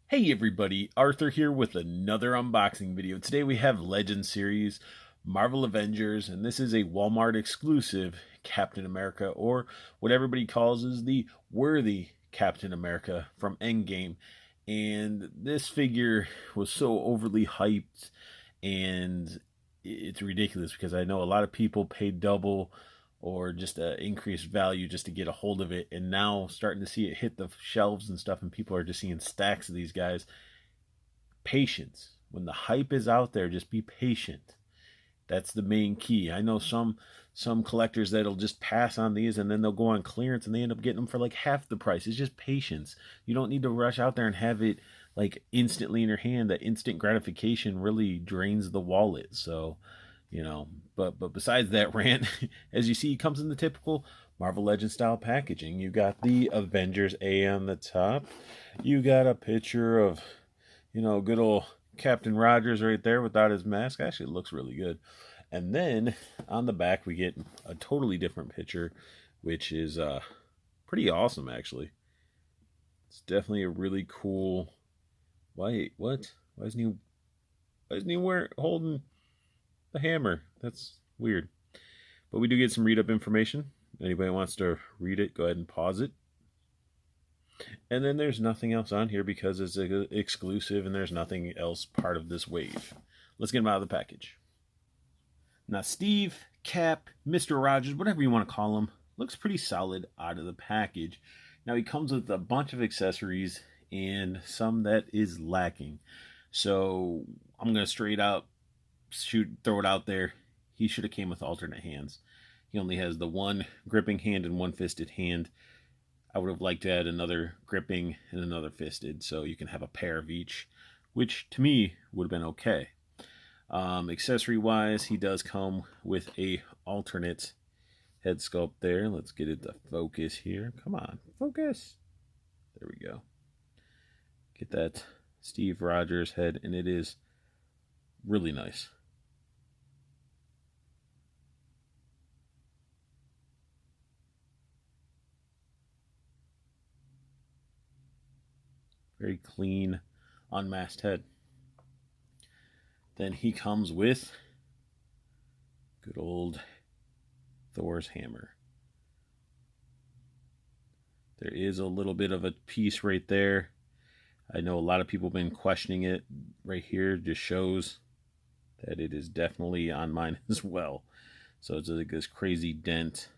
Hey everybody, Arthur here with another unboxing video. Today we have Legend Series, Marvel Avengers, and this is a Walmart exclusive Captain America, or what everybody calls is the worthy Captain America from Endgame. And this figure was so overly hyped, and it's ridiculous because I know a lot of people paid double or just increased value just to get a hold of it, and now starting to see it hit the shelves and stuff, and people are just seeing stacks of these guys. Patience. When the hype is out there, just be patient. That's the main key. I know some collectors that'll just pass on these and then they'll go on clearance and they end up getting them for like half the price. It's just patience. You don't need to rush out there and have it like instantly in your hand. That instant gratification really drains the wallet. So, but besides that rant, as you see, it comes in the typical Marvel Legends style packaging. You got the Avengers A on the top. You got a picture of, good old Captain Rogers right there without his mask. Actually, it looks really good. And then on the back, we get a totally different picture, which is pretty awesome, actually. It's definitely a really cool. Wait, what? Why isn't he? Why isn't he holding the hammer? That's weird. But we do get some read up information. Anybody wants to read it, go ahead and pause it. And then there's nothing else on here because it's exclusive and there's nothing else part of this wave. Let's get them out of the package. Now, Steve, Cap, Mr. Rogers, whatever you want to call him, looks pretty solid out of the package. Now, he comes with a bunch of accessories and some that is lacking. So, I'm going to straight out throw it out there. He should have came with alternate hands. He only has the one gripping hand and one fisted hand. I would have liked to add another gripping and another fisted, so you can have a pair of each, which to me would have been okay. Accessory wise, he does come with a alternate head sculpt there. Let's get it to focus here. Come on, focus. There we go. Get that Steve Rogers head, and it is really nice. Very clean, unmasked head. Then he comes with good old Thor's hammer. There is a little bit of a piece right there. I know a lot of people have been questioning it. Right here just shows that it is definitely on mine as well. So it's like this crazy dent,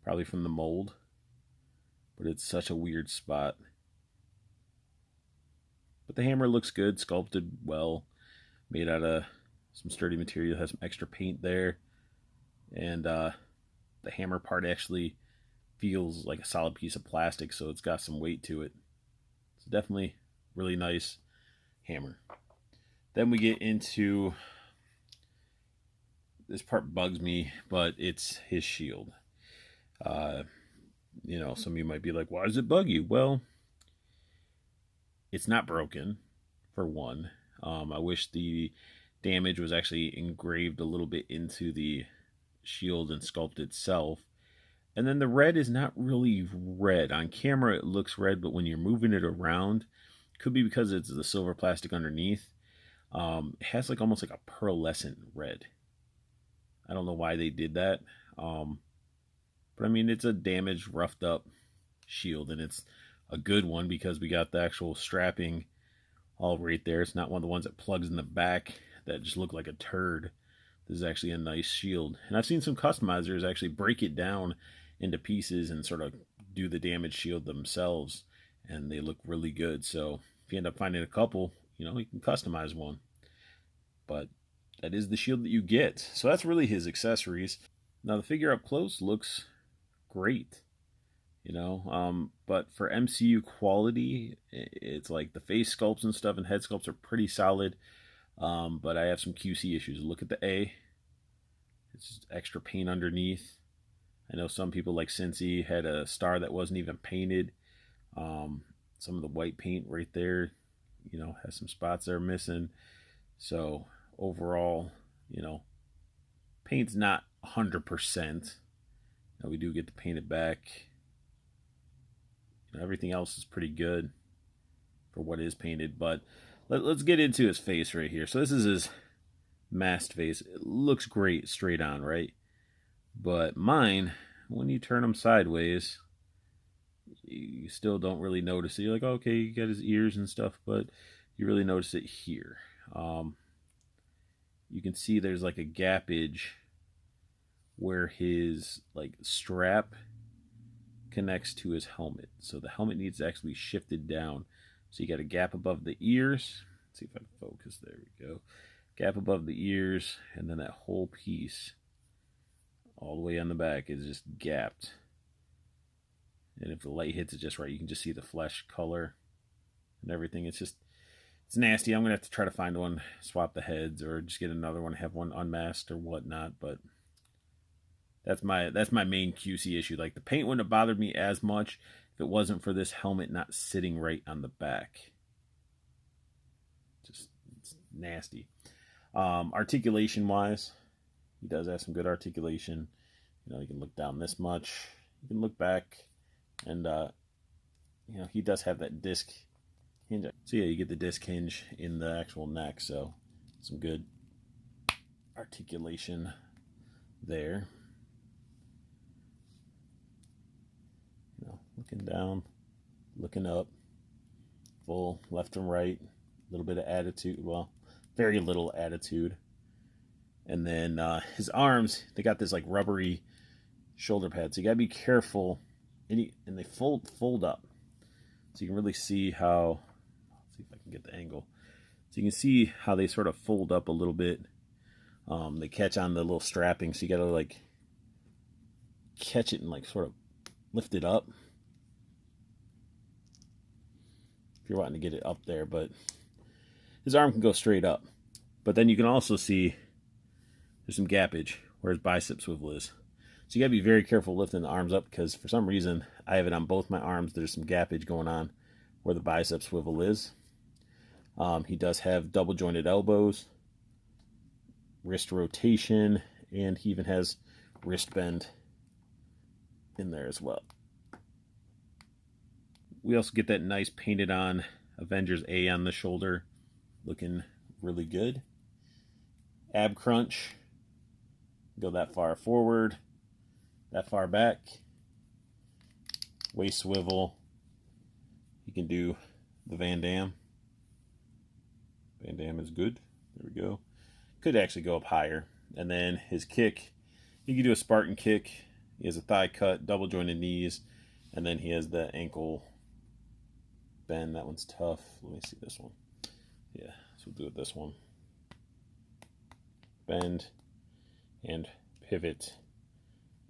probably from the mold, but it's such a weird spot. But the hammer looks good, sculpted well, made out of some sturdy material, has some extra paint there, and the hammer part actually feels like a solid piece of plastic, so it's got some weight to it. It's definitely really nice hammer. Then we get into this part bugs me, but it's his shield. Some of you might be like, why does it bug you? Well, it's not broken, for one. I wish the damage was actually engraved a little bit into the shield and sculpt itself. And then the red is not really red. On camera it looks red, but when you're moving it around, could be because it's the silver plastic underneath. It has like almost like a pearlescent red. I don't know why they did that. But I mean, it's a damaged, roughed up shield, and it's a good one because we got the actual strapping all right there. It's not one of the ones that plugs in the back that just look like a turd. This is actually a nice shield. And I've seen some customizers actually break it down into pieces and sort of do the damage shield themselves, and they look really good. So if you end up finding a couple, you can customize one. But that is the shield that you get. So that's really his accessories. Now the figure up close looks great. But for MCU quality, it's like the face sculpts and stuff and head sculpts are pretty solid. But I have some QC issues. Look at the A. It's just extra paint underneath. I know some people like Cincy had a star that wasn't even painted. Some of the white paint right there, has some spots that are missing. So overall, paint's not 100%. Now we do get to paint it back. Everything else is pretty good. for what is painted. But let's get into his face right here. So this is his masked face. It looks great straight on, right? But mine, when you turn them sideways, you still don't really notice it. You're like, okay, you got his ears and stuff, but you really notice it here. You can see there's like a gappage where his like strap connects to his helmet. So the helmet needs to actually be shifted down. So you got a gap above the ears. Let's see if I can focus. There we go. Gap above the ears, and then that whole piece all the way on the back is just gapped. And if the light hits it just right, you can just see the flesh color and everything. It's nasty. I'm gonna have to try to find one, swap the heads, or just get another one, have one unmasked or whatnot. But that's my main QC issue. Like, the paint wouldn't have bothered me as much if it wasn't for this helmet not sitting right on the back. Just, it's nasty. Articulation wise, he does have some good articulation. You know, you can look down this much, you can look back, and you know, he does have that disc hinge. So yeah, you get the disc hinge in the actual neck, so some good articulation there. You know, looking down, looking up, full left and right, a little bit of attitude. Well, very little attitude. And then his arms, they got this like rubbery shoulder pad, so you gotta be careful. And they fold up, so you can really see how. Let's see if I can get the angle. So you can see how they sort of fold up a little bit. They catch on the little strapping, so you gotta like catch it and like sort of lift it up if you're wanting to get it up there. But his arm can go straight up, but then you can also see there's some gappage where his bicep swivel is. So you gotta be very careful lifting the arms up, because for some reason I have it on both my arms. There's some gappage going on where the bicep swivel is. He does have double jointed elbows, wrist rotation, and he even has wrist bend in there as well. We also get that nice painted on Avengers A on the shoulder, looking really good. Ab crunch, go that far forward, that far back. Waist swivel, you can do the Van Damme. Van Damme is good. There we go. Could actually go up higher. And then his kick, he can do a Spartan kick. He has a thigh cut, double jointed knees, and then he has the ankle bend. That one's tough. Let me see this one. Yeah, so we'll do it this one. Bend and pivot.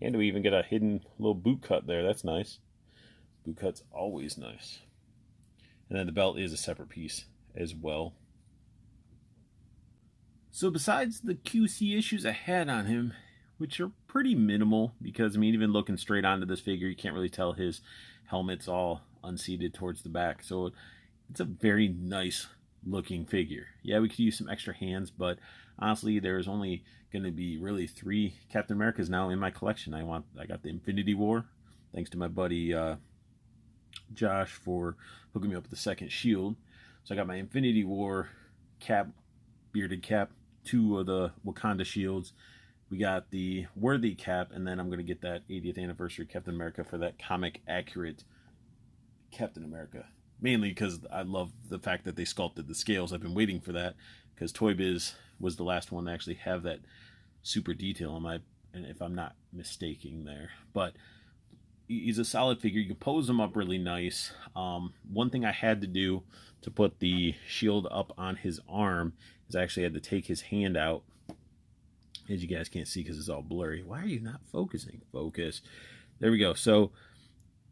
And we even get a hidden little boot cut there. That's nice. Boot cut's always nice. And then the belt is a separate piece as well. So besides the QC issues I had on him, which are pretty minimal, because I mean, even looking straight onto this figure, you can't really tell his helmet's all unseated towards the back. So it's a very nice looking figure. Yeah, we could use some extra hands, but honestly, there's only going to be really 3 Captain Americas now in my collection. I got the Infinity War, thanks to my buddy Josh for hooking me up with the second shield. So I got my Infinity War cap, bearded cap, 2 of the Wakanda shields. We got the Worthy cap, and then I'm going to get that 80th anniversary Captain America for that comic accurate Captain America. Mainly because I love the fact that they sculpted the scales. I've been waiting for that, because Toy Biz was the last one to actually have that super detail on my, and if I'm not mistaking there. But he's a solid figure. You can pose him up really nice. One thing I had to do to put the shield up on his arm is I actually had to take his hand out. As you guys can't see because it's all blurry. Why are you not focusing? Focus. There we go. So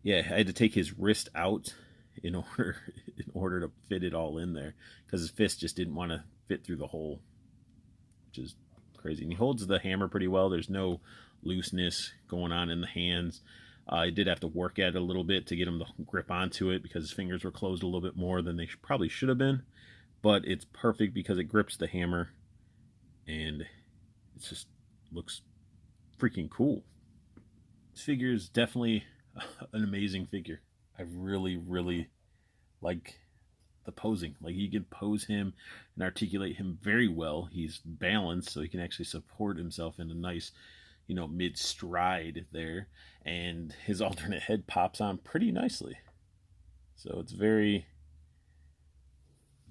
yeah, I had to take his wrist out in order to fit it all in there, because his fist just didn't want to fit through the hole, which is crazy. And he holds the hammer pretty well. There's no looseness going on in the hands. I did have to work at it a little bit to get him to grip onto it, because his fingers were closed a little bit more than they probably should have been. But it's perfect because it grips the hammer, and it just looks freaking cool. This figure is definitely an amazing figure. I really, really like the posing. Like, you can pose him and articulate him very well. He's balanced, so he can actually support himself in a nice, mid stride there, and his alternate head pops on pretty nicely. So it's very,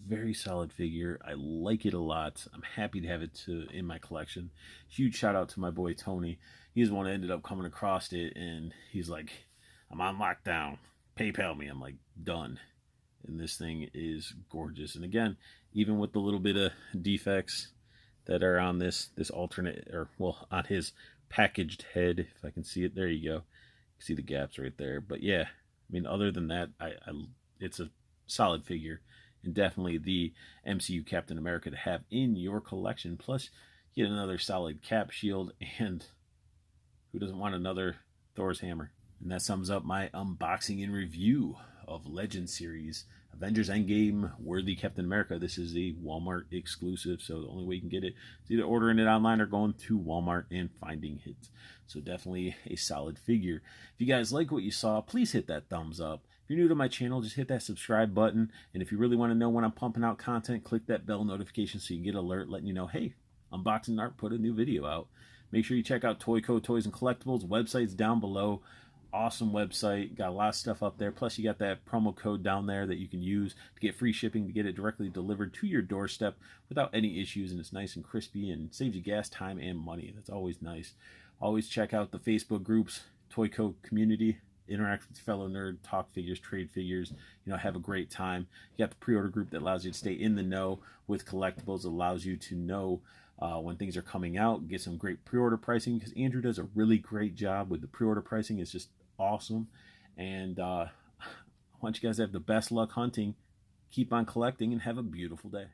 very solid figure. I like it a lot. I'm happy to have it in my collection. Huge shout out to my boy Tony. He's the one that ended up coming across it, and he's like, I'm on lockdown. PayPal me. I'm like, done. And this thing is gorgeous. And again, even with the little bit of defects that are on this alternate, or well, on his packaged head, if I can see it, there you go. You can see the gaps right there. But yeah, I mean, other than that, it's a solid figure, and definitely the MCU Captain America to have in your collection. Plus, you get another solid cap, shield, and who doesn't want another Thor's hammer? And that sums up my unboxing and review of Legend Series Avengers Endgame worthy Captain America. This is a Walmart exclusive, so the only way you can get it is either ordering it online or going to Walmart and finding it. So definitely a solid figure. If you guys like what you saw, please hit that thumbs up. If you're new to my channel, just hit that subscribe button. And if you really want to know when I'm pumping out content, click that bell notification so you can get an alert letting you know, hey, Unboxing Art put a new video out. Make sure you check out Toyco Toys and Collectibles. Website's down below. Awesome website, got a lot of stuff up there. Plus, you got that promo code down there that you can use to get free shipping, to get it directly delivered to your doorstep without any issues. And it's nice and crispy and saves you gas, time, and money. That's always nice. Always check out the Facebook groups, Toyco community, interact with fellow nerd, talk figures, trade figures, have a great time. You got the pre-order group that allows you to stay in the know with collectibles, allows you to know when things are coming out, get some great pre-order pricing, because Andrew does a really great job with the pre-order pricing. It's just awesome. And I want you guys to have the best luck hunting. Keep on collecting and have a beautiful day.